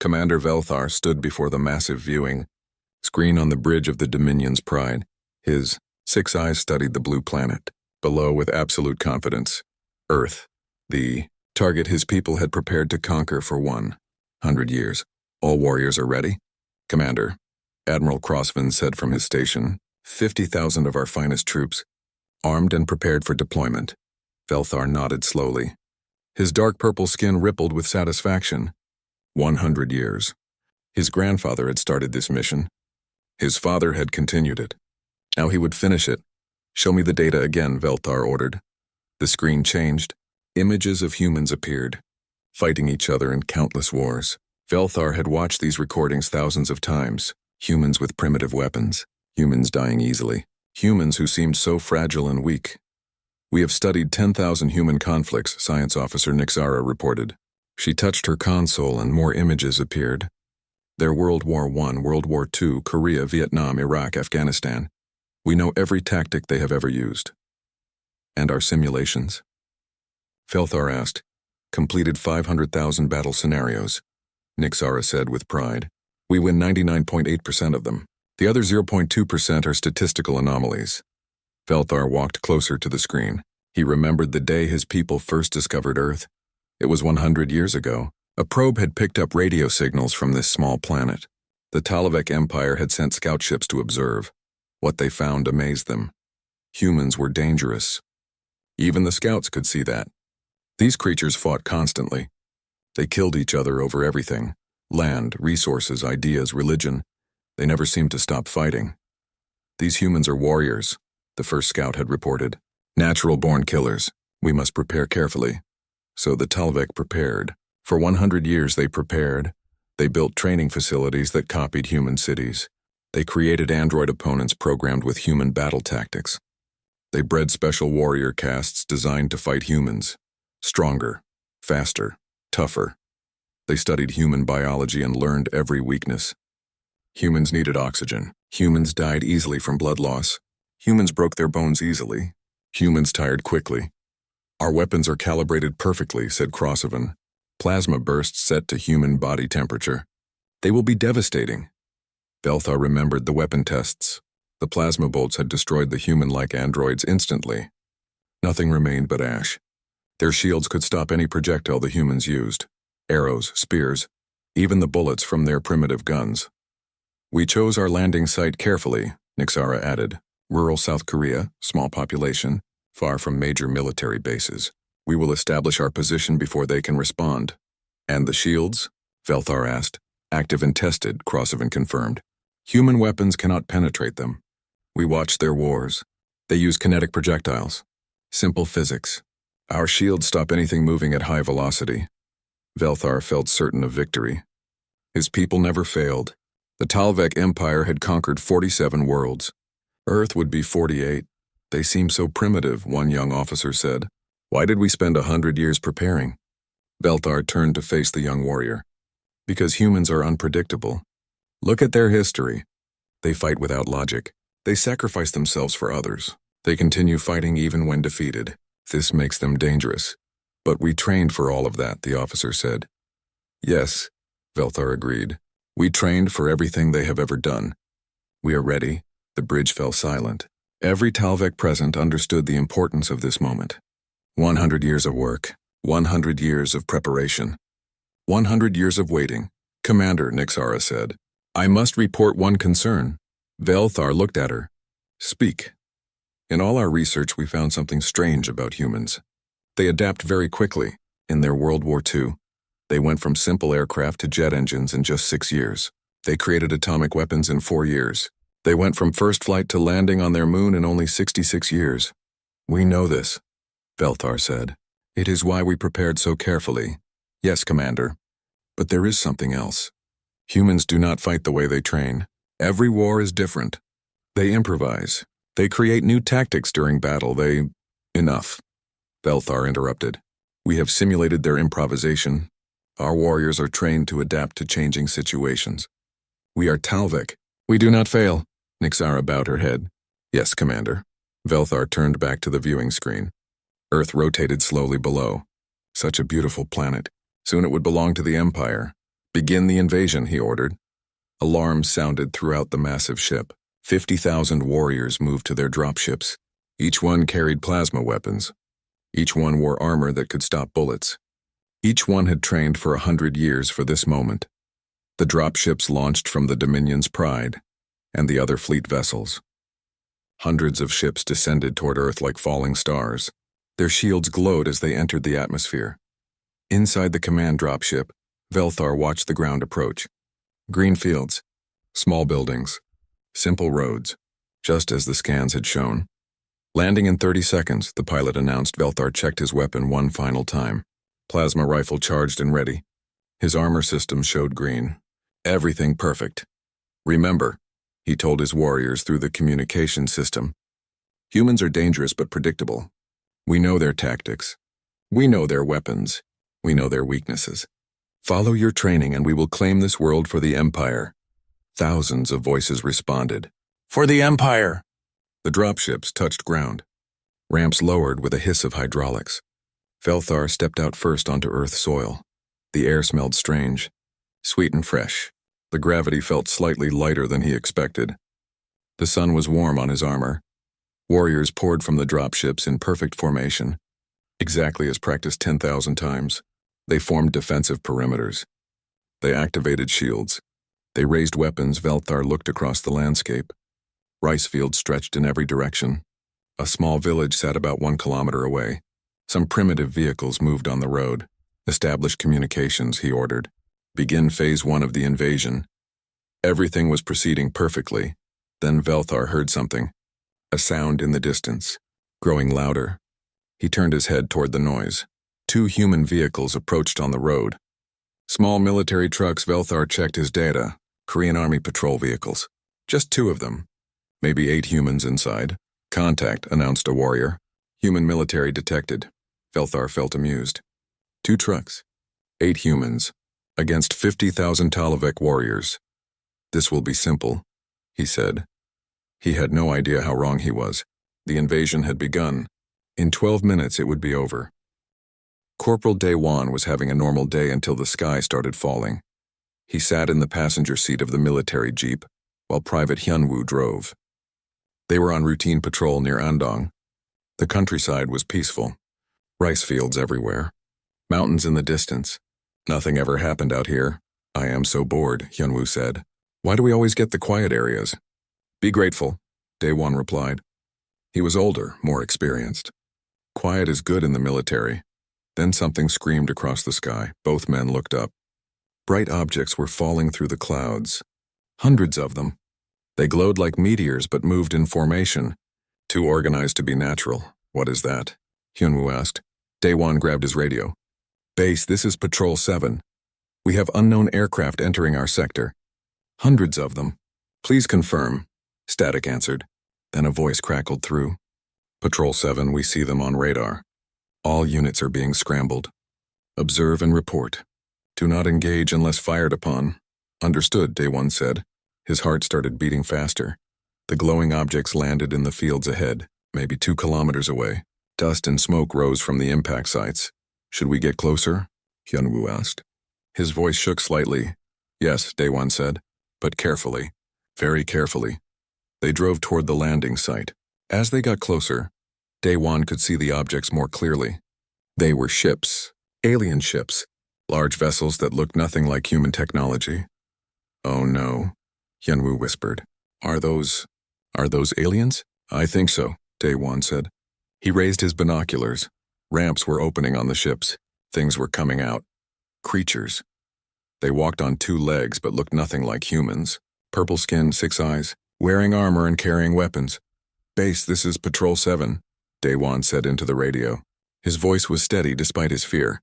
Commander Velthar stood before the massive viewing screen on the bridge of the Dominion's Pride. His 6 eyes studied the blue planet. Below, with absolute confidence, Earth, the target his people had prepared to conquer for 100 years. All warriors are ready? Commander, Admiral Crossvan said from his station, 50,000 of our finest troops, armed and prepared for deployment. Velthar nodded slowly. His dark purple skin rippled with satisfaction. 100 years. His grandfather had started this mission. His father had continued it. Now he would finish it. Show me the data again, Velthar ordered. The screen changed. Images of humans appeared, fighting each other in countless wars. Velthar had watched these recordings thousands of times. Humans with primitive weapons. Humans dying easily. Humans who seemed so fragile and weak. We have studied 10,000 human conflicts, Science Officer Nixara reported. She touched her console and more images appeared. Their World War I, World War II, Korea, Vietnam, Iraq, Afghanistan. We know every tactic they have ever used. And our simulations? Velthar asked. Completed 500,000 battle scenarios. Nixara said with pride. We win 99.8% of them. The other 0.2% are statistical anomalies. Velthar walked closer to the screen. He remembered the day his people first discovered Earth. It was 100 years ago. A probe had picked up radio signals from this small planet. The Talavek Empire had sent scout ships to observe. What they found amazed them. Humans were dangerous. Even the scouts could see that. These creatures fought constantly. They killed each other over everything. Land, resources, ideas, religion. They never seemed to stop fighting. These humans are warriors, the first scout had reported. Natural-born killers. We must prepare carefully. So the Talavek prepared. For 100 years they prepared. They built training facilities that copied human cities. They created android opponents programmed with human battle tactics. They bred special warrior castes designed to fight humans. Stronger, faster, tougher. They studied human biology and learned every weakness. Humans needed oxygen. Humans died easily from blood loss. Humans broke their bones easily. Humans tired quickly. Our weapons are calibrated perfectly, said Crossvan. Plasma bursts set to human body temperature. They will be devastating. Velthar remembered the weapon tests. The plasma bolts had destroyed the human-like androids instantly. Nothing remained but ash. Their shields could stop any projectile the humans used. Arrows, spears, even the bullets from their primitive guns. We chose our landing site carefully, Nixara added. Rural South Korea, small population, far from major military bases. We will establish our position before they can respond. And the shields? Velthar asked. Active and tested, Crossvan confirmed. Human weapons cannot penetrate them. We watched their wars. They use kinetic projectiles. Simple physics. Our shields stop anything moving at high velocity. Velthar felt certain of victory. His people never failed. The Talavek Empire had conquered 47 worlds. Earth would be 48. They seem so primitive, one young officer said. Why did we spend 100 years preparing? Velthar turned to face the young warrior. Because humans are unpredictable. Look at their history. They fight without logic. They sacrifice themselves for others. They continue fighting even when defeated. This makes them dangerous. But we trained for all of that, the officer said. Yes, Velthar agreed. We trained for everything they have ever done. We are ready. The bridge fell silent. Every Talavek present understood the importance of this moment. 100 years of work. 100 years of preparation. 100 years of waiting. Commander, Nixara said. I must report one concern. Velthar looked at her. Speak. In all our research, we found something strange about humans. They adapt very quickly. In their World War II, they went from simple aircraft to jet engines in just 6 years. They created atomic weapons in 4 years. They went from first flight to landing on their moon in only 66 years. We know this, Velthar said. It is why we prepared so carefully. Yes, Commander. But there is something else. Humans do not fight the way they train. Every war is different. They improvise. They create new tactics during battle. Enough. Velthar interrupted. We have simulated their improvisation. Our warriors are trained to adapt to changing situations. We are Talavek. We do not fail. Nixara bowed her head. Yes, Commander. Velthar turned back to the viewing screen. Earth rotated slowly below. Such a beautiful planet. Soon it would belong to the Empire. Begin the invasion, he ordered. Alarms sounded throughout the massive ship. 50,000 warriors moved to their dropships. Each one carried plasma weapons. Each one wore armor that could stop bullets. Each one had trained for 100 years for this moment. The dropships launched from the Dominion's Pride and the other fleet vessels. Hundreds of ships descended toward Earth like falling stars. Their shields glowed as they entered the atmosphere. Inside the command dropship, Velthar watched the ground approach. Green fields, small buildings, simple roads, just as the scans had shown. Landing in 30 seconds, the pilot announced. Velthar checked his weapon one final time. Plasma rifle charged and ready. His armor system showed green. Everything perfect. Remember, he told his warriors through the communication system. Humans are dangerous but predictable. We know their tactics. We know their weapons. We know their weaknesses. Follow your training and we will claim this world for the Empire. Thousands of voices responded. For the Empire! The dropships touched ground. Ramps lowered with a hiss of hydraulics. Velthar stepped out first onto Earth soil. The air smelled strange, sweet and fresh. The gravity felt slightly lighter than he expected. The sun was warm on his armor. Warriors poured from the dropships in perfect formation, exactly as practiced 10,000 times. They formed defensive perimeters. They activated shields. They raised weapons. Velthar looked across the landscape. Rice fields stretched in every direction. A small village sat about 1 kilometer away. Some primitive vehicles moved on the road. Establish communications, he ordered. Begin phase 1 of the invasion. Everything was proceeding perfectly. Then Velthar heard something. A sound in the distance, growing louder. He turned his head toward the noise. 2 human vehicles approached on the road. Small military trucks. Velthar checked his data. Korean Army patrol vehicles. Just 2 of them. Maybe 8 humans inside. Contact, announced a warrior. Human military detected. Velthar felt amused. 2 trucks. 8 humans. Against 50,000 Talavek warriors. This will be simple, he said. He had no idea how wrong he was. The invasion had begun. In 12 minutes it would be over. Corporal Daewon was having a normal day until the sky started falling. He sat in the passenger seat of the military jeep, while Private Hyunwoo drove. They were on routine patrol near Andong. The countryside was peaceful. Rice fields everywhere. Mountains in the distance. Nothing ever happened out here. I am so bored, Hyunwoo said. Why do we always get the quiet areas? Be grateful, Daewon replied. He was older, more experienced. Quiet is good in the military. Then something screamed across the sky. Both men looked up. Bright objects were falling through the clouds. Hundreds of them. They glowed like meteors but moved in formation. Too organized to be natural. What is that? Hyunwoo asked. Daewon grabbed his radio. Base, this is Patrol 7. We have unknown aircraft entering our sector. Hundreds of them. Please confirm. Static answered. Then a voice crackled through. Patrol 7, we see them on radar. All units are being scrambled. Observe and report. Do not engage unless fired upon. Understood, Daewon said. His heart started beating faster. The glowing objects landed in the fields ahead, maybe 2 kilometers away. Dust and smoke rose from the impact sites. Should we get closer? Hyunwoo asked. His voice shook slightly. Yes, Daewon said, but carefully, very carefully. They drove toward the landing site. As they got closer, Daewon could see the objects more clearly. They were ships, alien ships, large vessels that looked nothing like human technology. Oh no, Hyunwoo whispered. Are those aliens? I think so, Daewon said. He raised his binoculars. Ramps were opening on the ships. Things were coming out. Creatures. They walked on 2 legs but looked nothing like humans. Purple skin, 6 eyes, wearing armor and carrying weapons. Base, this is Patrol 7, Daewon said into the radio. His voice was steady despite his fear.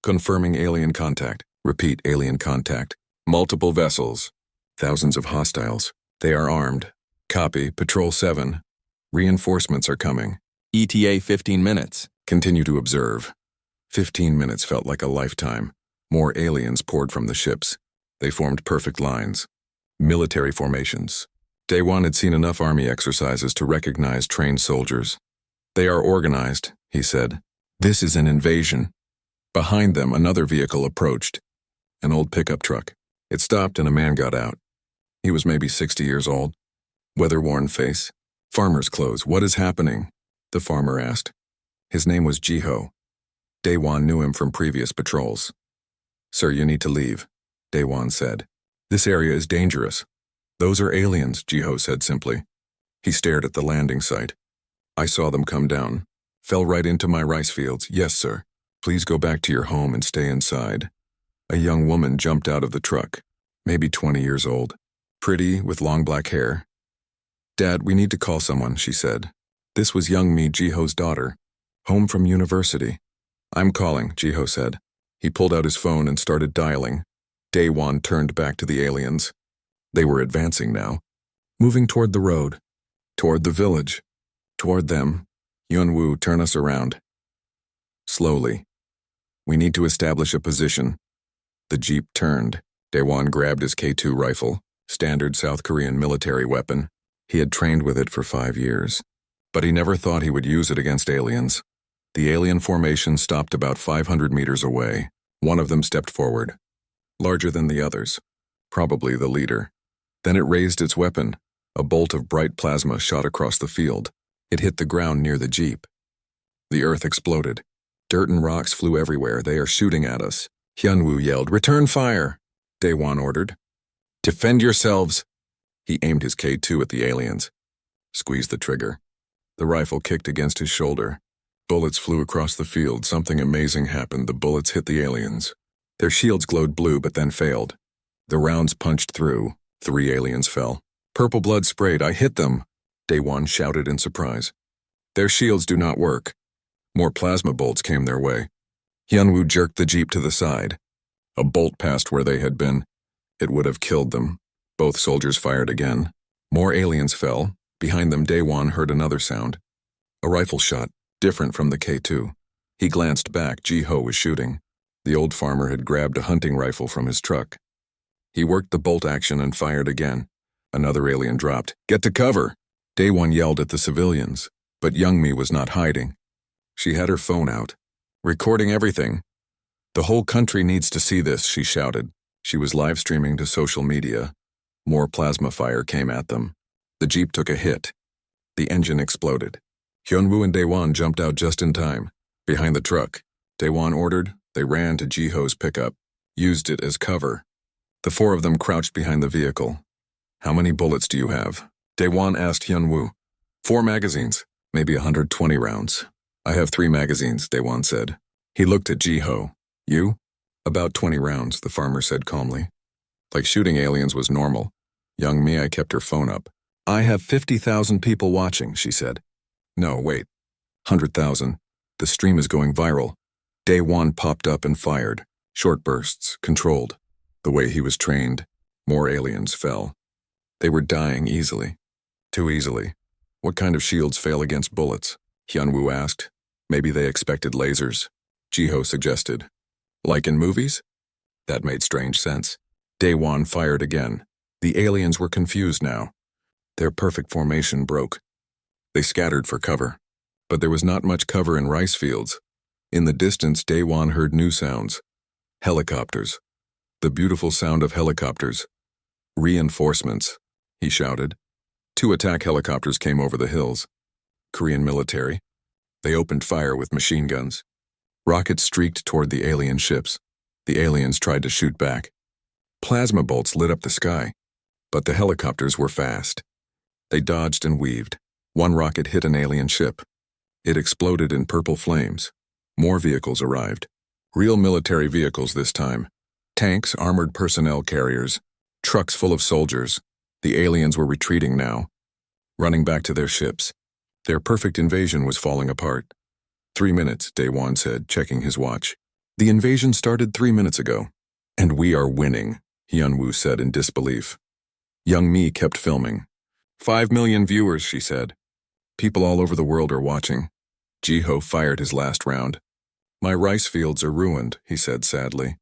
Confirming alien contact. Repeat, alien contact. Multiple vessels. Thousands of hostiles. They are armed. Copy, Patrol 7. Reinforcements are coming. ETA 15 minutes. Continue to observe. 15 minutes felt like a lifetime. More aliens poured from the ships. They formed perfect lines. Military formations. Daewon had seen enough army exercises to recognize trained soldiers. They are organized, he said. This is an invasion. Behind them, another vehicle approached. An old pickup truck. It stopped and a man got out. He was maybe 60 years old. Weather-worn face. Farmer's clothes. What is happening? The farmer asked. His name was Jiho. Daewon knew him from previous patrols. Sir, you need to leave, Daewon said. This area is dangerous. Those are aliens, Jiho said simply. He stared at the landing site. I saw them come down. Fell right into my rice fields. Yes, sir. Please go back to your home and stay inside. A young woman jumped out of the truck, maybe 20 years old. Pretty, with long black hair. Dad, we need to call someone, she said. This was young me, Jiho's daughter. Home from university. I'm calling, Jiho said. He pulled out his phone and started dialing. Daewon turned back to the aliens. They were advancing now. Moving toward the road. Toward the village. Toward them. Yunwoo, turn us around. Slowly. We need to establish a position. The jeep turned. Daewon grabbed his K2 rifle, standard South Korean military weapon. He had trained with it for 5 years. But he never thought he would use it against aliens. The alien formation stopped about 500 meters away. One of them stepped forward. Larger than the others. Probably the leader. Then it raised its weapon. A bolt of bright plasma shot across the field. It hit the ground near the jeep. The earth exploded. Dirt and rocks flew everywhere. They are shooting at us. Hyunwoo yelled, "Return fire!" Daewon ordered. "Defend yourselves!" He aimed his K2 at the aliens. Squeezed the trigger. The rifle kicked against his shoulder. Bullets flew across the field. Something amazing happened. The bullets hit the aliens. Their shields glowed blue but then failed. The rounds punched through. 3 aliens fell. Purple blood sprayed. I hit them, Daewon shouted in surprise. Their shields do not work. More plasma bolts came their way. Hyunwoo jerked the jeep to the side. A bolt passed where they had been. It would have killed them. Both soldiers fired again. More aliens fell. Behind them, Daewon heard another sound. A rifle shot, different from the K2. He glanced back. Jiho was shooting. The old farmer had grabbed a hunting rifle from his truck. He worked the bolt action and fired again. Another alien dropped. "Get to cover!" Daewon yelled at the civilians, but Youngmi was not hiding. She had her phone out. "Recording everything. The whole country needs to see this," she shouted. She was live streaming to social media. More plasma fire came at them. The jeep took a hit. The engine exploded. Hyunwoo and Daewon jumped out just in time. Behind the truck, Daewon ordered. They ran to Jiho's pickup, used it as cover. The 4 of them crouched behind the vehicle. "How many bullets do you have?" Daewon asked Hyunwoo. 4 magazines, maybe 120 rounds. "I have 3 magazines," Daewon said. He looked at Jiho. "You?" "About 20 rounds," the farmer said calmly. Like shooting aliens was normal. Young Mia kept her phone up. "I have 50,000 people watching," she said. "No, wait. 100,000. The stream is going viral." Daewon popped up and fired. Short bursts, controlled. The way he was trained. More aliens fell. They were dying easily. Too easily. What kind of shields fail against bullets? Hyunwoo asked. Maybe they expected lasers. Jiho suggested. Like in movies? That made strange sense. Daewon fired again. The aliens were confused now. Their perfect formation broke. They scattered for cover. But there was not much cover in rice fields. In the distance, Daewon heard new sounds. Helicopters. The beautiful sound of helicopters. "Reinforcements," he shouted. 2 attack helicopters came over the hills. Korean military. They opened fire with machine guns. Rockets streaked toward the alien ships. The aliens tried to shoot back. Plasma bolts lit up the sky. But the helicopters were fast. They dodged and weaved. One rocket hit an alien ship. It exploded in purple flames. More vehicles arrived. Real military vehicles this time. Tanks, armored personnel carriers. Trucks full of soldiers. The aliens were retreating now. Running back to their ships. Their perfect invasion was falling apart. 3 minutes, Daewon said, checking his watch. The invasion started 3 minutes ago. And we are winning, Hyunwoo said in disbelief. Young Mi kept filming. 5 million viewers, she said. People all over the world are watching. Jiho fired his last round. My rice fields are ruined, he said sadly.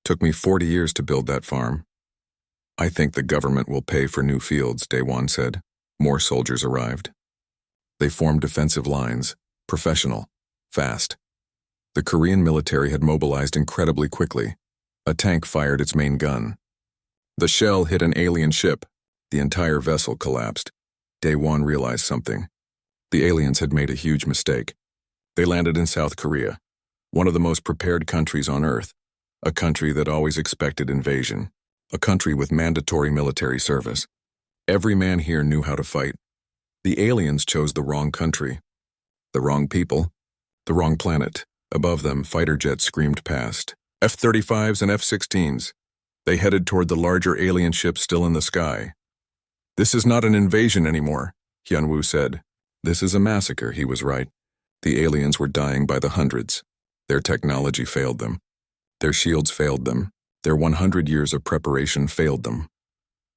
Took me 40 years to build that farm. I think the government will pay for new fields, Daewon said. More soldiers arrived. They formed defensive lines, professional, fast. The Korean military had mobilized incredibly quickly. A tank fired its main gun. The shell hit an alien ship. The entire vessel collapsed. Day One realized something. The aliens had made a huge mistake. They landed in South Korea, one of the most prepared countries on Earth, a country that always expected invasion, a country with mandatory military service. Every man here knew how to fight. The aliens chose the wrong country, the wrong people, the wrong planet. Above them, fighter jets screamed past, F-35s and F-16s. They headed toward the larger alien ships still in the sky. "This is not an invasion anymore," Hyunwoo said. "This is a massacre," he was right. The aliens were dying by the hundreds. Their technology failed them. Their shields failed them. Their 100 years of preparation failed them.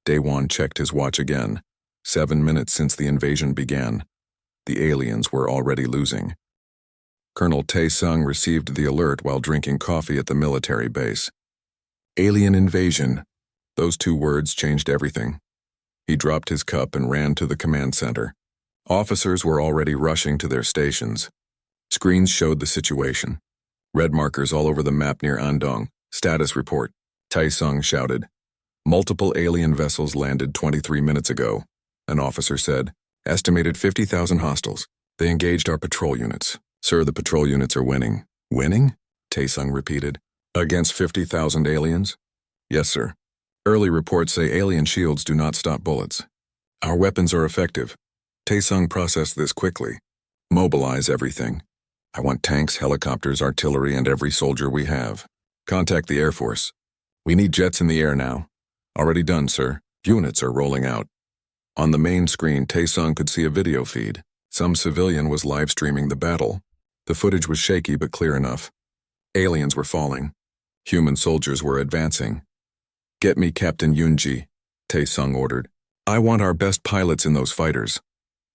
Daewon checked his watch again. 7 minutes since the invasion began. The aliens were already losing. Colonel Tae-sung received the alert while drinking coffee at the military base. Alien invasion. Those 2 words changed everything. He dropped his cup and ran to the command center. Officers were already rushing to their stations. Screens showed the situation. Red markers all over the map near Andong. Status report. Tae-sung shouted. "Multiple alien vessels landed 23 minutes ago," an officer said. "Estimated 50,000 hostiles. They engaged our patrol units." "Sir, the patrol units are winning." "Winning?" Tae-sung repeated. "Against 50,000 aliens?" "Yes, sir. Early reports say alien shields do not stop bullets. Our weapons are effective." Tae-sung processed this quickly. "Mobilize everything. I want tanks, helicopters, artillery, and every soldier we have. Contact the Air Force. We need jets in the air now." "Already done, sir. Units are rolling out." On the main screen, Tae-sung could see a video feed. Some civilian was live streaming the battle. The footage was shaky but clear enough. Aliens were falling. Human soldiers were advancing. "Get me Captain Yoonji," Tae-sung ordered. "I want our best pilots in those fighters."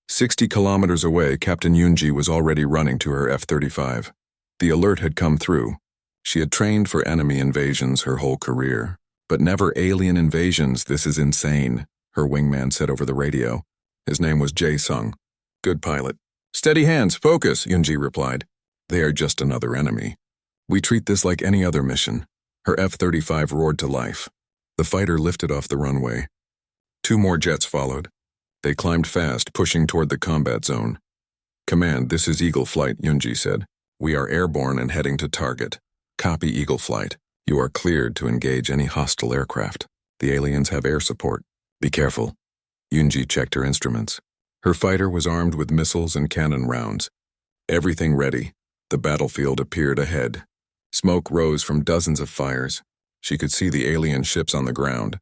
60 kilometers away, Captain Yoonji was already running to her F-35. The alert had come through. She had trained for enemy invasions her whole career, but never alien invasions. "This is insane," her wingman said over the radio. His name was Jae-sung. "Good pilot." "Steady hands, focus," Yoonji replied. "They are just another enemy. We treat this like any other mission." Her F-35 roared to life. The fighter lifted off the runway. 2 more jets followed. They climbed fast, pushing toward the combat zone. "Command, this is Eagle Flight," Yoonji said. "We are airborne and heading to target. Copy, Eagle Flight. You are cleared to engage any hostile aircraft. The aliens have air support. Be careful." Yoonji checked her instruments. Her fighter was armed with missiles and cannon rounds. Everything ready. The battlefield appeared ahead. Smoke rose from dozens of fires. She could see the alien ships on the ground.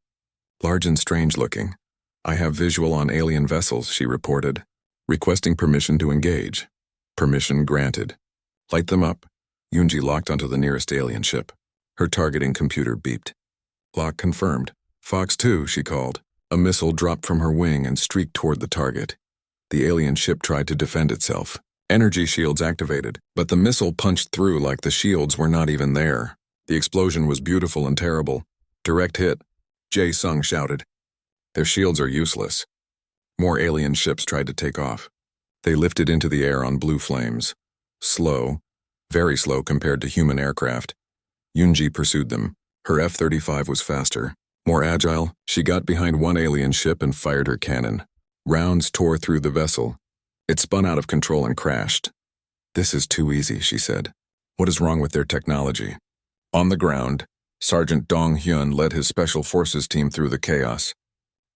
Large and strange looking. "I have visual on alien vessels," she reported. "Requesting permission to engage." Permission granted. "Light them up." Yoonji locked onto the nearest alien ship. Her targeting computer beeped. "Lock confirmed." "Fox 2, she called. A missile dropped from her wing and streaked toward the target. The alien ship tried to defend itself. Energy shields activated, but the missile punched through like the shields were not even there. The explosion was beautiful and terrible. "Direct hit," Jae-sung shouted. "Their shields are useless." More alien ships tried to take off. They lifted into the air on blue flames. Slow, very slow compared to human aircraft. Yoonji pursued them. Her F-35 was faster. More agile, she got behind one alien ship and fired her cannon. Rounds tore through the vessel. It spun out of control and crashed. "This is too easy," she said. "What is wrong with their technology?" On the ground, Sergeant Dong Hyun led his special forces team through the chaos.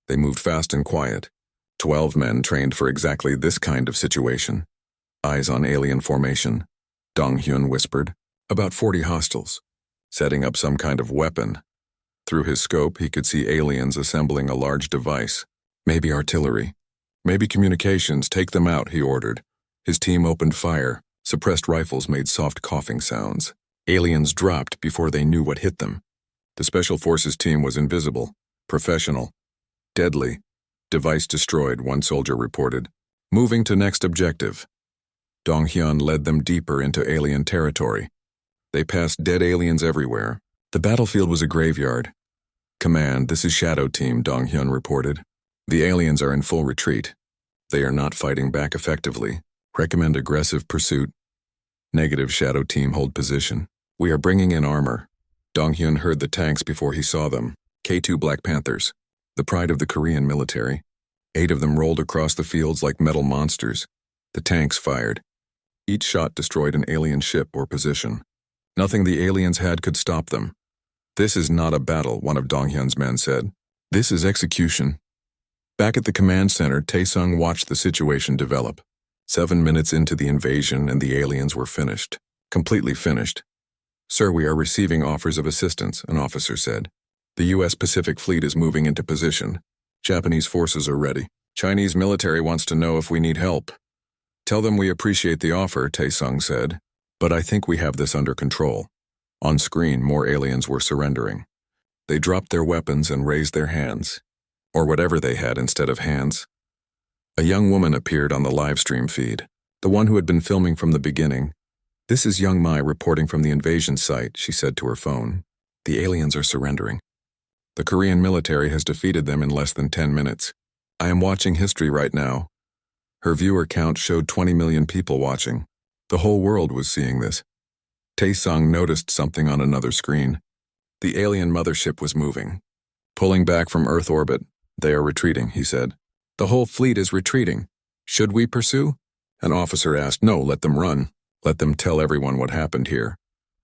They moved fast and quiet. 12 men trained for exactly this kind of situation. "Eyes on alien formation," Dong Hyun whispered. "About 40 hostiles. Setting up some kind of weapon." Through his scope, he could see aliens assembling a large device. "Maybe artillery. Maybe communications. Take them out," he ordered. His team opened fire. Suppressed rifles made soft coughing sounds. Aliens dropped before they knew what hit them. The Special Forces team was invisible, professional, deadly. "Device destroyed," one soldier reported. "Moving to next objective." Dong Hyun led them deeper into alien territory. They passed dead aliens everywhere. The battlefield was a graveyard. "Command, this is Shadow Team," Dong Hyun reported. "The aliens are in full retreat. They are not fighting back effectively. Recommend aggressive pursuit." "Negative, Shadow Team, hold position. We are bringing in armor." Dong-hyun heard the tanks before he saw them. K-2 Black Panthers, the pride of the Korean military. 8 of them rolled across the fields like metal monsters. The tanks fired. Each shot destroyed an alien ship or position. Nothing the aliens had could stop them. "This is not a battle," one of Dong-hyun's men said. "This is execution." Back at the command center, Tae-sung watched the situation develop. 7 minutes into the invasion and the aliens were finished. Completely finished. "Sir, we are receiving offers of assistance," an officer said. "The U.S. Pacific Fleet is moving into position. Japanese forces are ready. Chinese military wants to know if we need help." "Tell them we appreciate the offer," Tae-sung said. "But I think we have this under control." On screen, more aliens were surrendering. They dropped their weapons and raised their hands. Or whatever they had instead of hands. A young woman appeared on the live stream feed, the one who had been filming from the beginning. "This is Young Mai reporting from the invasion site," she said to her phone. "The aliens are surrendering. The Korean military has defeated them in less than 10 minutes. I am watching history right now." Her viewer count showed 20 million people watching. The whole world was seeing this. Tae-sung noticed something on another screen. The alien mothership was moving. "Pulling back from Earth orbit. They are retreating," he said. "The whole fleet is retreating. Should we pursue?" An officer asked. "No, let them run. Let them tell everyone what happened here."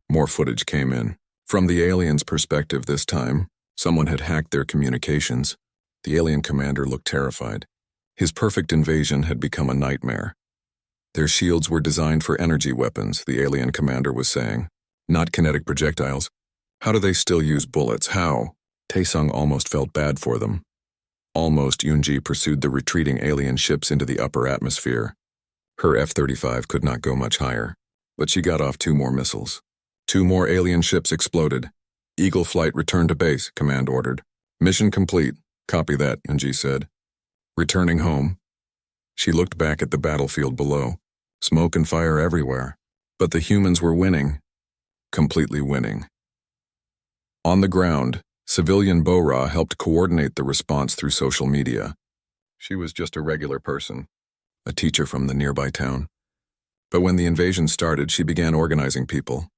More footage came in. From the aliens' perspective this time, someone had hacked their communications. The alien commander looked terrified. His perfect invasion had become a nightmare. Their shields were designed for energy weapons, the alien commander was saying. Not kinetic projectiles. How do they still use bullets? How? Tae-sung almost felt bad for them. Almost, Yoon-ji pursued the retreating alien ships into the upper atmosphere. Her F-35 could not go much higher, but she got off 2 more missiles. 2 more alien ships exploded. "Eagle flight return to base," command ordered. "Mission complete." "Copy that," Yoon-ji said. Returning home. She looked back at the battlefield below. Smoke and fire everywhere. But the humans were winning. Completely winning. On the ground, civilian Bo-ra helped coordinate the response through social media. She was just a regular person, a teacher from the nearby town. But when the invasion started, she began organizing people.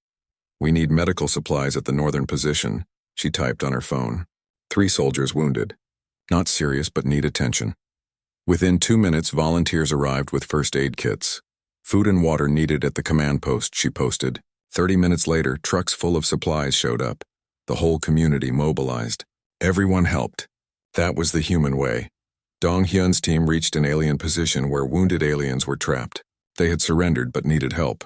"We need medical supplies at the northern position," she typed on her phone. 3 soldiers wounded. Not serious, but need attention. Within 2 minutes, volunteers arrived with first aid kits. "Food and water needed at the command post," she posted. 30 minutes later, trucks full of supplies showed up. The whole community mobilized. Everyone helped. That was the human way. Dong-hyun's team reached an alien position where wounded aliens were trapped. They had surrendered but needed help.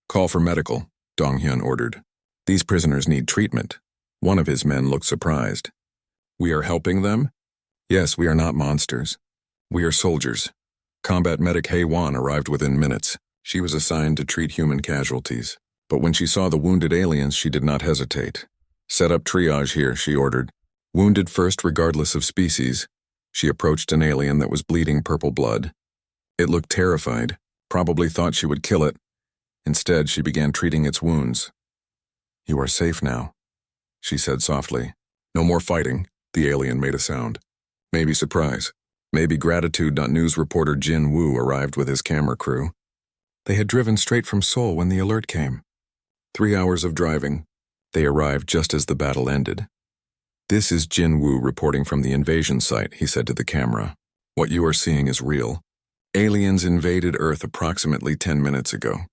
"Call for medical," Dong-hyun ordered. "These prisoners need treatment." One of his men looked surprised. "We are helping them?" "Yes, we are not monsters. We are soldiers." Combat medic Hae-won arrived within minutes. She was assigned to treat human casualties. But when she saw the wounded aliens, she did not hesitate. "Set up triage here," she ordered. "Wounded first regardless of species." She approached an alien that was bleeding purple blood. It looked terrified, probably thought she would kill it. Instead, she began treating its wounds. "You are safe now," she said softly. "No more fighting," the alien made a sound. Maybe surprise. Maybe gratitude. News reporter Jin Woo arrived with his camera crew. They had driven straight from Seoul when the alert came. 3 hours of driving. They arrived just as the battle ended. "This is Jin Woo reporting from the invasion site," he said to the camera. "What you are seeing is real. Aliens invaded Earth approximately 10 minutes ago.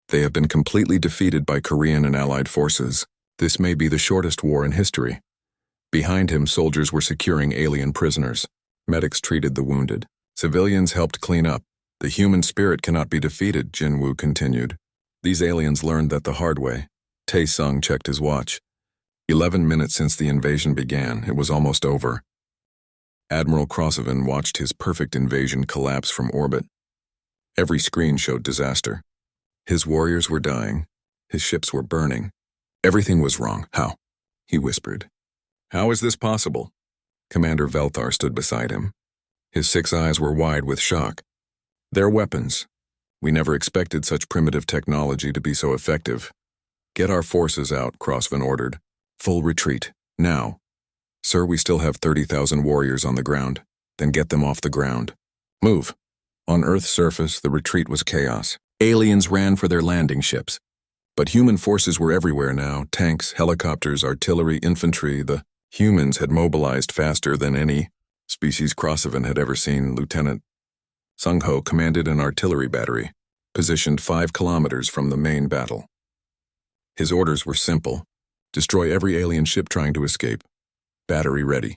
They have been completely defeated by Korean and Allied forces. This may be the shortest war in history." Behind him, soldiers were securing alien prisoners. Medics treated the wounded. Civilians helped clean up. "The human spirit cannot be defeated," Jin Woo continued. "These aliens learned that the hard way." Tae-sung checked his watch. 11 minutes since the invasion began. It was almost over. Admiral Krossovan watched his perfect invasion collapse from orbit. Every screen showed disaster. His warriors were dying. His ships were burning. Everything was wrong. "How?" he whispered. "How is this possible?" Commander Velthar stood beside him. His 6 eyes were wide with shock. "Their weapons. We never expected such primitive technology to be so effective." "Get our forces out," Krossovan ordered. "Full retreat. Now." "Sir, we still have 30,000 warriors on the ground." "Then get them off the ground. Move." On Earth's surface, the retreat was chaos. Aliens ran for their landing ships. But human forces were everywhere now. Tanks, helicopters, artillery, infantry. The humans had mobilized faster than any species Crossovan had ever seen. Lieutenant Sung-ho commanded an artillery battery, positioned 5 kilometers from the main battle. His orders were simple: destroy every alien ship trying to escape. Battery ready,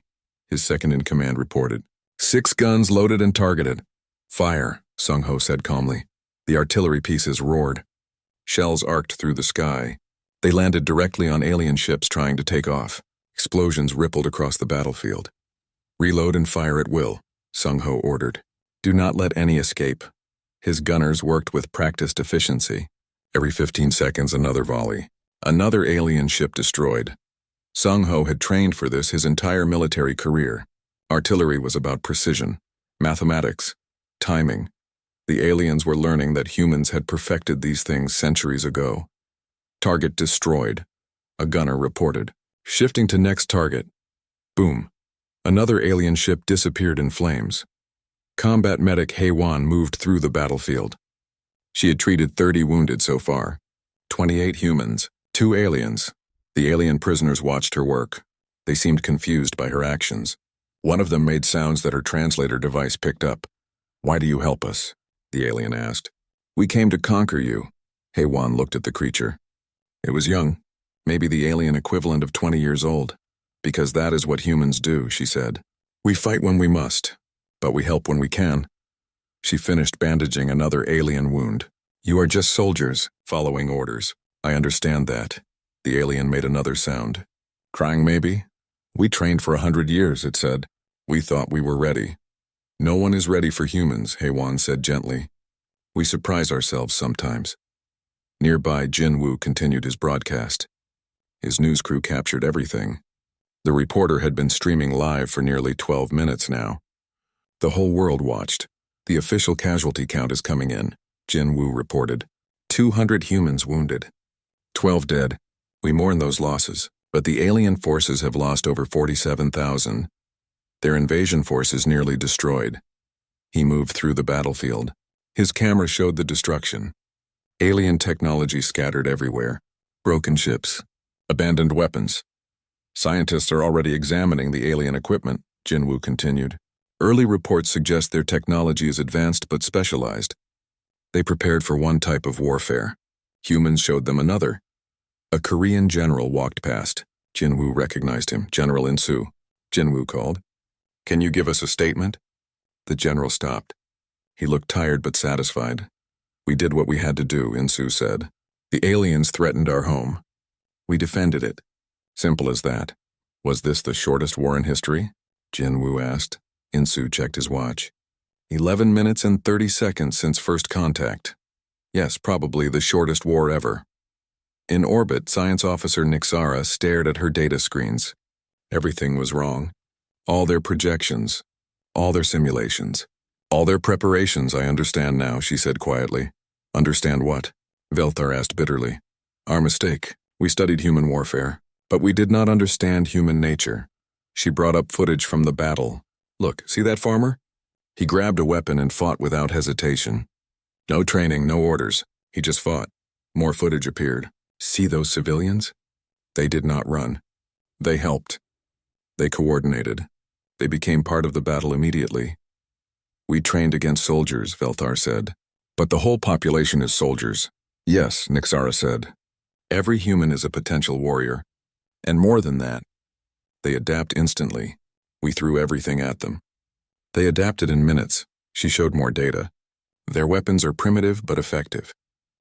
his second-in-command reported. 6 guns loaded and targeted. Fire, Sung-ho said calmly. The artillery pieces roared. Shells arced through the sky. They landed directly on alien ships trying to take off. Explosions rippled across the battlefield. Reload and fire at will, Sung-ho ordered. Do not let any escape. His gunners worked with practiced efficiency. Every 15 seconds, another volley. Another alien ship destroyed. Sung-ho had trained for this his entire military career. Artillery was about precision, mathematics, timing. The aliens were learning that humans had perfected these things centuries ago. Target destroyed, a gunner reported. Shifting to next target. Boom. Another alien ship disappeared in flames. Combat medic Hae-won moved through the battlefield. She had treated 30 wounded so far. 28 humans, 2 aliens. The alien prisoners watched her work. They seemed confused by her actions. One of them made sounds that her translator device picked up. Why do you help us? The alien asked. We came to conquer you. Hae-won looked at the creature. It was young, maybe the alien equivalent of 20 years old. Because that is what humans do, she said. We fight when we must, but we help when we can. She finished bandaging another alien wound. You are just soldiers, following orders. I understand that. The alien made another sound. Crying maybe? We trained for 100 years, it said. We thought we were ready. No one is ready for humans, Hae-won said gently. We surprise ourselves sometimes. Nearby, Jin-woo continued his broadcast. His news crew captured everything. The reporter had been streaming live for nearly 12 minutes now. The whole world watched. The official casualty count is coming in, Jin-woo reported. 200 humans wounded. 12 dead. We mourn those losses, but the alien forces have lost over 47,000. Their invasion force is nearly destroyed. He moved through the battlefield. His camera showed the destruction. Alien technology scattered everywhere. Broken ships. Abandoned weapons. Scientists are already examining the alien equipment, Jin-woo continued. Early reports suggest their technology is advanced but specialized. They prepared for one type of warfare. Humans showed them another. A Korean general walked past. Jin-woo recognized him. General In-soo. Jin-woo called. Can you give us a statement? The general stopped. He looked tired but satisfied. We did what we had to do, In-soo said. The aliens threatened our home. We defended it. Simple as that. Was this the shortest war in history? Jin-woo asked. In-soo checked his watch. 11 minutes and 30 seconds since first contact. Yes, probably the shortest war ever. In orbit, Science Officer Nixara stared at her data screens. Everything was wrong. All their projections. All their simulations. All their preparations, I understand now, she said quietly. Understand what? Velthar asked bitterly. Our mistake. We studied human warfare, but we did not understand human nature. She brought up footage from the battle. Look, see that farmer? He grabbed a weapon and fought without hesitation. No training, no orders. He just fought. More footage appeared. See those civilians? They did not run. They helped. They coordinated. They became part of the battle immediately. We trained against soldiers, Velthar said. But the whole population is soldiers. Yes, Nixara said. Every human is a potential warrior. And more than that. They adapt instantly. We threw everything at them. They adapted in minutes. She showed more data. Their weapons are primitive but effective.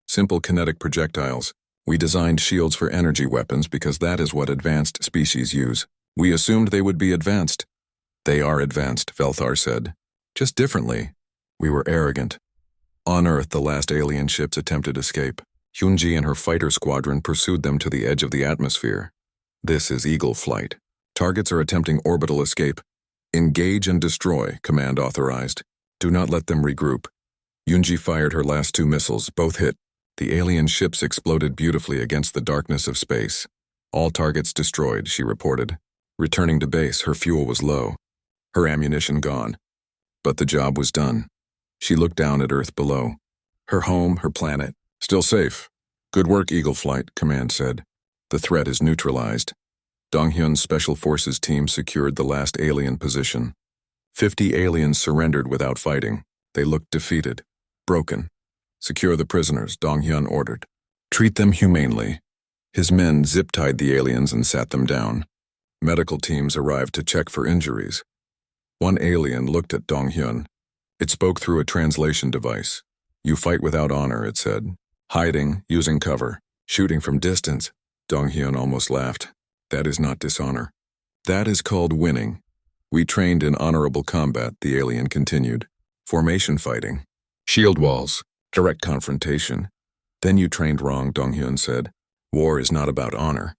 Simple kinetic projectiles. We designed shields for energy weapons because that is what advanced species use. We assumed they would be advanced. They are advanced, Velthar said. Just differently. We were arrogant. On Earth, the last alien ships attempted escape. Hyunji and her fighter squadron pursued them to the edge of the atmosphere. This is Eagle Flight. Targets are attempting orbital escape. Engage and destroy, command authorized. Do not let them regroup. Hyunji fired her last 2 missiles, both hit. The alien ships exploded beautifully against the darkness of space. All targets destroyed, she reported. Returning to base, her fuel was low. Her ammunition gone. But the job was done. She looked down at Earth below. Her home, her planet, still safe. Good work, Eagle Flight, Command said. The threat is neutralized. Donghyun's Special Forces team secured the last alien position. 50 aliens surrendered without fighting. They looked defeated, broken. Secure the prisoners, Donghyun ordered. Treat them humanely. His men zip-tied the aliens and sat them down. Medical teams arrived to check for injuries. One alien looked at Donghyun. It spoke through a translation device. You fight without honor, it said. Hiding, using cover, shooting from distance. Donghyun almost laughed. That is not dishonor. That is called winning. We trained in honorable combat, the alien continued. Formation fighting. Shield walls. Direct confrontation. Then you trained wrong, Donghyun said. War is not about honor.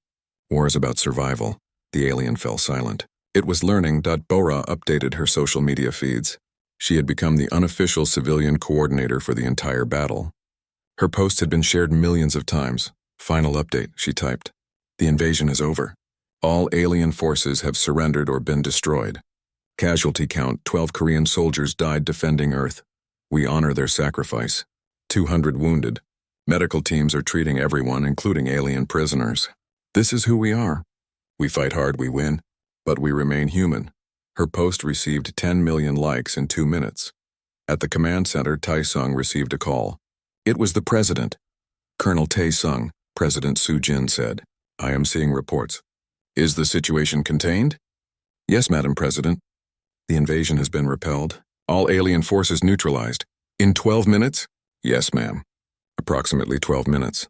War is about survival. The alien fell silent. It was learning. Bora updated her social media feeds. She had become the unofficial civilian coordinator for the entire battle. Her posts had been shared millions of times. Final update, she typed. The invasion is over. All alien forces have surrendered or been destroyed. Casualty count, 12 Korean soldiers died defending Earth. We honor their sacrifice. 200 wounded. Medical teams are treating everyone, including alien prisoners. This is who we are. We fight hard, we win, but we remain human. Her post received 10 million likes in 2 minutes. At the command center, Tae-sung received a call. It was the president. Colonel Tae-sung, President Soo-jin said. I am seeing reports. Is the situation contained? Yes, Madam President. The invasion has been repelled. All alien forces neutralized. In 12 minutes? Yes, ma'am. Approximately 12 minutes.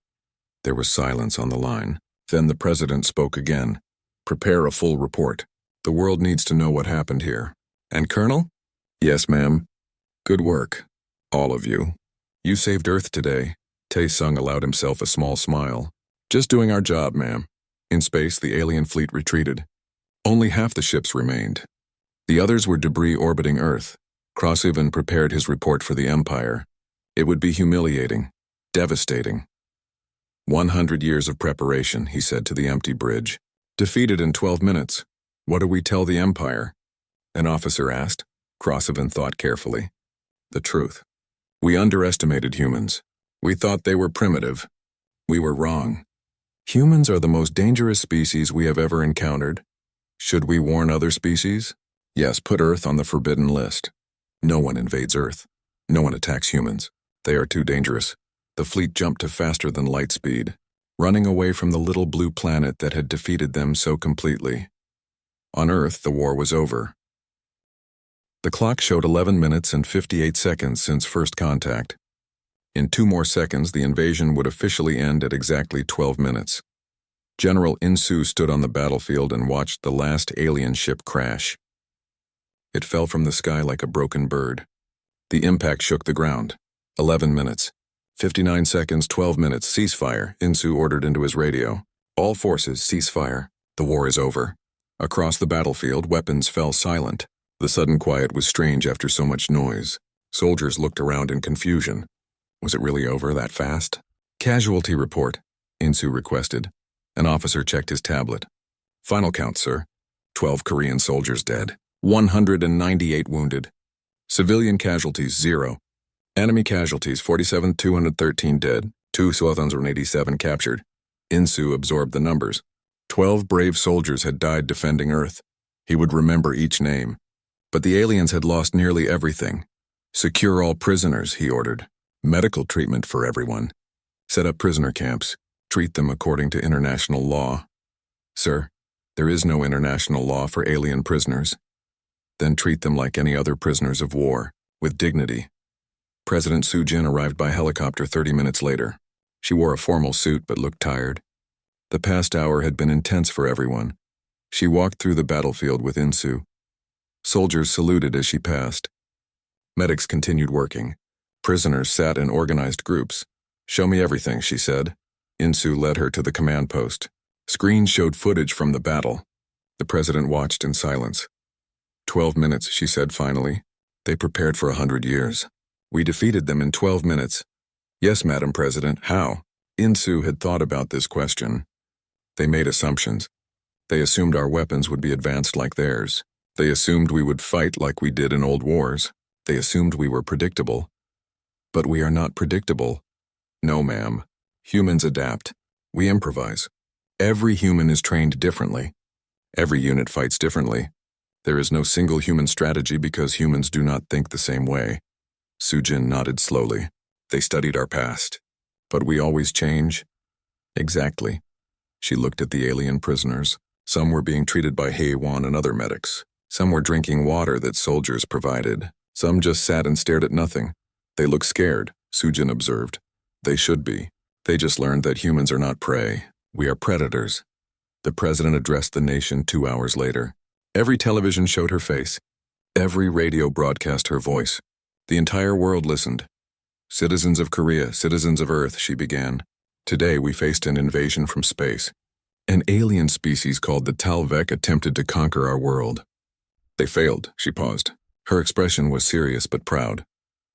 There was silence on the line. Then the president spoke again. Prepare a full report. The world needs to know what happened here. And Colonel? Yes, ma'am. Good work. All of you. You saved Earth today. Tae-sung allowed himself a small smile. Just doing our job, ma'am. In space, the alien fleet retreated. Only half the ships remained. The others were debris orbiting Earth. Krasivan prepared his report for the Empire. It would be humiliating, devastating. 100 years of preparation, he said to the empty bridge. Defeated in 12 minutes. What do we tell the Empire? An officer asked. Krasivan thought carefully. The truth. We underestimated humans. We thought they were primitive. We were wrong. Humans are the most dangerous species we have ever encountered. Should we warn other species? Yes, put Earth on the forbidden list. No one invades Earth. No one attacks humans. They are too dangerous. The fleet jumped to faster than light speed, running away from the little blue planet that had defeated them so completely. On Earth, the war was over. The clock showed 11 minutes and 58 seconds since first contact. In 2 more seconds, the invasion would officially end at exactly 12 minutes. General Insu stood on the battlefield and watched the last alien ship crash. It fell from the sky like a broken bird. The impact shook the ground. 11 minutes. 59 seconds, 12 minutes, ceasefire, Insu ordered into his radio. All forces, ceasefire. The war is over. Across the battlefield, weapons fell silent. The sudden quiet was strange after so much noise. Soldiers looked around in confusion. Was it really over that fast? Casualty report, Insu requested. An officer checked his tablet. Final count, sir. 12 Korean soldiers dead. 198 wounded. Civilian casualties, 0. Enemy casualties, 47,213 dead. 2,187 captured. Insu absorbed the numbers. 12 brave soldiers had died defending Earth. He would remember each name. But the aliens had lost nearly everything. Secure all prisoners, he ordered. Medical treatment for everyone. Set up prisoner camps. Treat them according to international law. Sir, there is no international law for alien prisoners. Then treat them like any other prisoners of war, with dignity. President Soo-jin arrived by helicopter 30 minutes later. She wore a formal suit but looked tired. The past hour had been intense for everyone. She walked through the battlefield with Insu. Soldiers saluted as she passed. Medics continued working. Prisoners sat in organized groups. Show me everything, she said. Insu led her to the command post. Screens showed footage from the battle. The president watched in silence. 12 minutes, she said finally. They prepared for 100 years. We defeated them in 12 minutes. Yes, Madam President, how? Insu had thought about this question. They made assumptions. They assumed our weapons would be advanced like theirs. They assumed we would fight like we did in old wars. They assumed we were predictable. But we are not predictable. No, ma'am. Humans adapt. We improvise. Every human is trained differently. Every unit fights differently. There is no single human strategy because humans do not think the same way. Sujin nodded slowly. They studied our past. But we always change? Exactly. She looked at the alien prisoners. Some were being treated by Haywan and other medics. Some were drinking water that soldiers provided. Some just sat and stared at nothing. They looked scared, Sujin observed. They should be. They just learned that humans are not prey. We are predators. The president addressed the nation 2 hours later. Every television showed her face. Every radio broadcast her voice. The entire world listened. Citizens of Korea, citizens of Earth, she began. Today we faced an invasion from space. An alien species called the Talvek attempted to conquer our world. They failed, she paused. Her expression was serious but proud.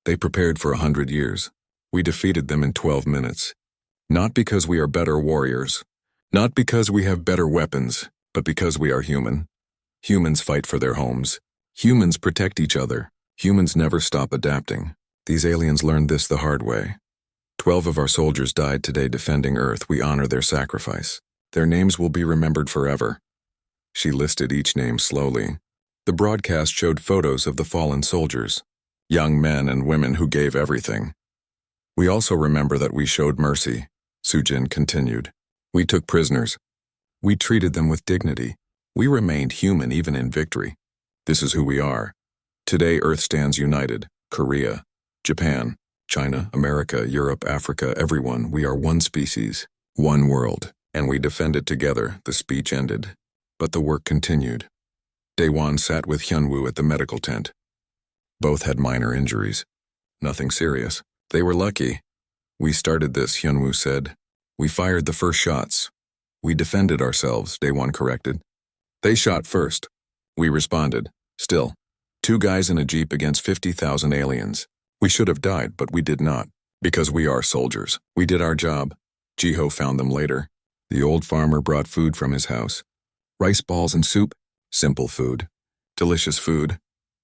They prepared for 100 years. We defeated them in 12 minutes. Not because we are better warriors. Not because we have better weapons, but because we are human. Humans fight for their homes. Humans protect each other. Humans never stop adapting. These aliens learned this the hard way. 12 of our soldiers died today defending Earth. We honor their sacrifice. Their names will be remembered forever. She listed each name slowly. The broadcast showed photos of the fallen soldiers, young men and women who gave everything. We also remember that we showed mercy, Sujin continued. We took prisoners. We treated them with dignity. We remained human even in victory. This is who we are. Today Earth stands united. Korea, Japan, China, America, Europe, Africa, everyone. We are one species, one world, and we defend it together. The speech ended. But the work continued. Daewon sat with Hyunwoo at the medical tent. Both had minor injuries. Nothing serious. They were lucky. We started this, Hyunwoo said. We fired the first shots. We defended ourselves, Daewon corrected. They shot first. We responded. Still, 2 guys in a jeep against 50,000 aliens. We should have died, but we did not. Because we are soldiers. We did our job. Jiho found them later. The old farmer brought food from his house. Rice balls and soup. Simple food. Delicious food.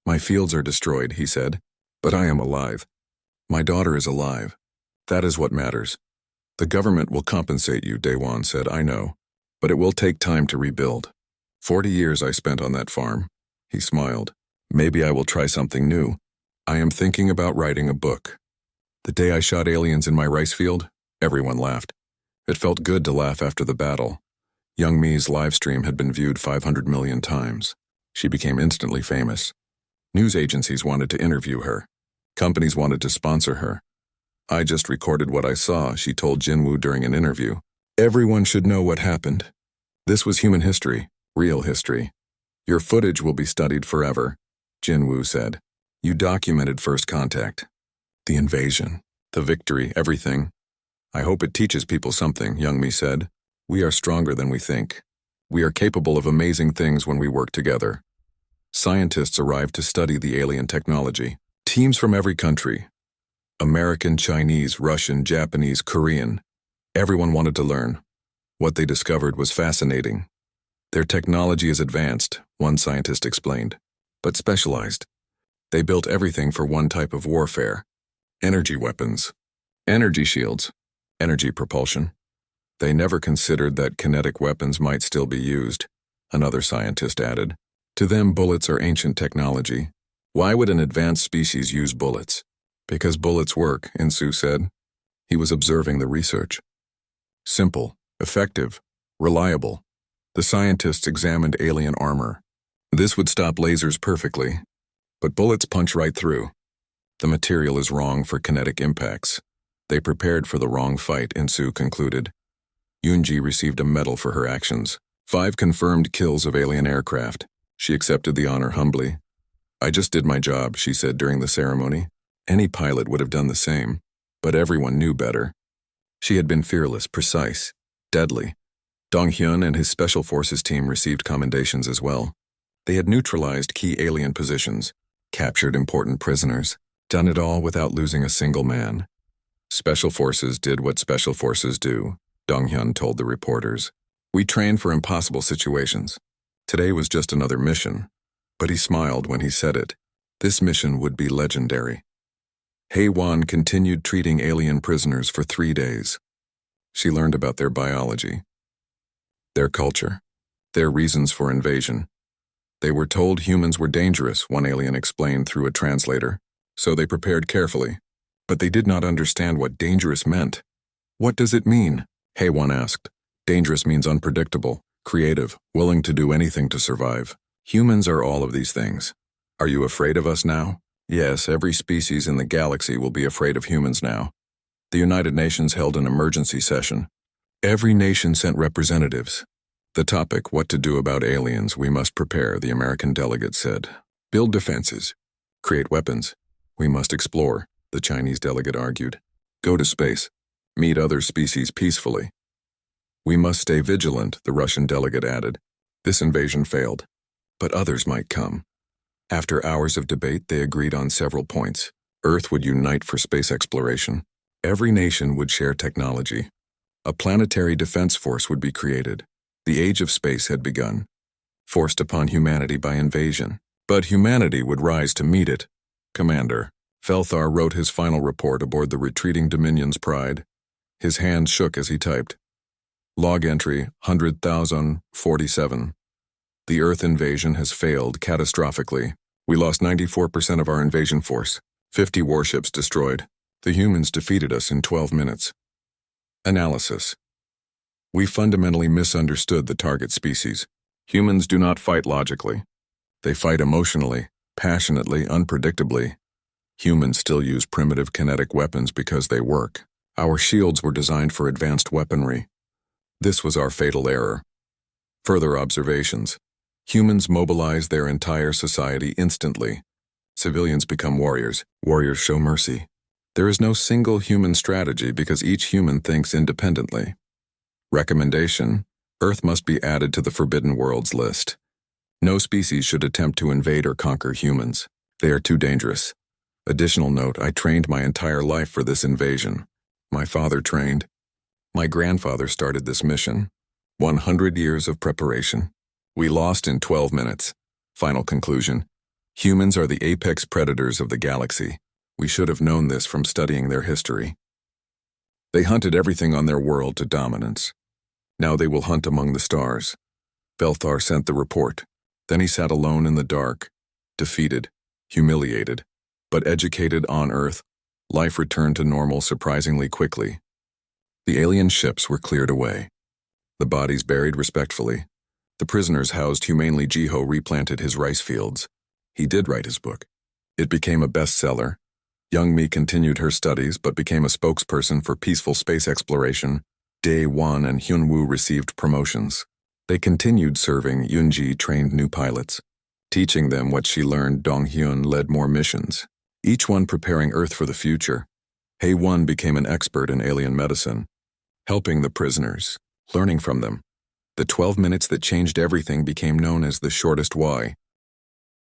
My fields are destroyed, he said. But I am alive. My daughter is alive. That is what matters. The government will compensate you, Daewon said, I know. But it will take time to rebuild. 40 years I spent on that farm. He smiled. Maybe I will try something new. I am thinking about writing a book. The day I shot aliens in my rice field, everyone laughed. It felt good to laugh after the battle. Young Mi's live stream had been viewed 500 million times. She became instantly famous. News agencies wanted to interview her. Companies wanted to sponsor her. I just recorded what I saw, she told Jinwoo during an interview. Everyone should know what happened. This was human history, real history. Your footage will be studied forever, Jinwoo said. You documented first contact. The invasion, the victory, everything. I hope it teaches people something, Youngmi said. We are stronger than we think. We are capable of amazing things when we work together. Scientists arrived to study the alien technology. Teams from every country. American, Chinese, Russian, Japanese, Korean. Everyone wanted to learn. What they discovered was fascinating. Their technology is advanced, one scientist explained, but specialized. They built everything for one type of warfare. Energy weapons. Energy shields. Energy propulsion. They never considered that kinetic weapons might still be used, another scientist added. To them, bullets are ancient technology. Why would an advanced species use bullets? Because bullets work, Insu said. He was observing the research. Simple, effective, reliable. The scientists examined alien armor. This would stop lasers perfectly, but bullets punch right through. The material is wrong for kinetic impacts. They prepared for the wrong fight, Insu concluded. Yoonji received a medal for her actions. 5 confirmed kills of alien aircraft. She accepted the honor humbly. I just did my job, she said during the ceremony. Any pilot would have done the same, but everyone knew better. She had been fearless, precise, deadly. Dong-hyun and his Special Forces team received commendations as well. They had neutralized key alien positions, captured important prisoners, done it all without losing a single man. Special Forces did what Special Forces do, Dong-hyun told the reporters. We trained for impossible situations. Today was just another mission. But he smiled when he said it. This mission would be legendary. Haewon continued treating alien prisoners for 3 days. She learned about their biology, their culture, their reasons for invasion. They were told humans were dangerous, one alien explained through a translator, so they prepared carefully. But they did not understand what dangerous meant. What does it mean? HFY asked. Dangerous means unpredictable, creative, willing to do anything to survive. Humans are all of these things. Are you afraid of us now? Yes, every species in the galaxy will be afraid of humans now. The United Nations held an emergency session. Every nation sent representatives. The topic, what to do about aliens, we must prepare, the American delegate said. Build defenses. Create weapons. We must explore, the Chinese delegate argued. Go to space. Meet other species peacefully. We must stay vigilant, the Russian delegate added. This invasion failed, but others might come. After hours of debate, they agreed on several points. Earth would unite for space exploration. Every nation would share technology. A planetary defense force would be created. The age of space had begun, forced upon humanity by invasion. But humanity would rise to meet it. Commander Felthar wrote his final report aboard the retreating Dominion's Pride. His hand shook as he typed. Log entry 100,047. The Earth invasion has failed catastrophically. We lost 94% of our invasion force. 50 warships destroyed. The humans defeated us in 12 minutes. Analysis. We fundamentally misunderstood the target species. Humans do not fight logically. They fight emotionally, passionately, unpredictably. Humans still use primitive kinetic weapons because they work. Our shields were designed for advanced weaponry. This was our fatal error. Further observations. Humans mobilize their entire society instantly. Civilians become warriors. Warriors show mercy. There is no single human strategy because each human thinks independently. Recommendation: Earth must be added to the Forbidden Worlds list. No species should attempt to invade or conquer humans. They are too dangerous. Additional note, I trained my entire life for this invasion. My father trained. My grandfather started this mission. 100 years of preparation. We lost in 12 minutes. Final conclusion. Humans are the apex predators of the galaxy. We should have known this from studying their history. They hunted everything on their world to dominance. Now they will hunt among the stars. Belthar sent the report. Then he sat alone in the dark, defeated, humiliated, but educated on Earth. Life returned to normal surprisingly quickly. The alien ships were cleared away. The bodies buried respectfully. The prisoners housed humanely. Jiho replanted his rice fields. He did write his book. It became a bestseller. Young Mi continued her studies but became a spokesperson for peaceful space exploration. Dae Won and Hyunwoo received promotions. They continued serving. Yunji trained new pilots. Teaching them what she learned, Donghyun led more missions, each one preparing Earth for the future. Hae-won became an expert in alien medicine, helping the prisoners, learning from them. The 12 minutes that changed everything became known as the shortest Y.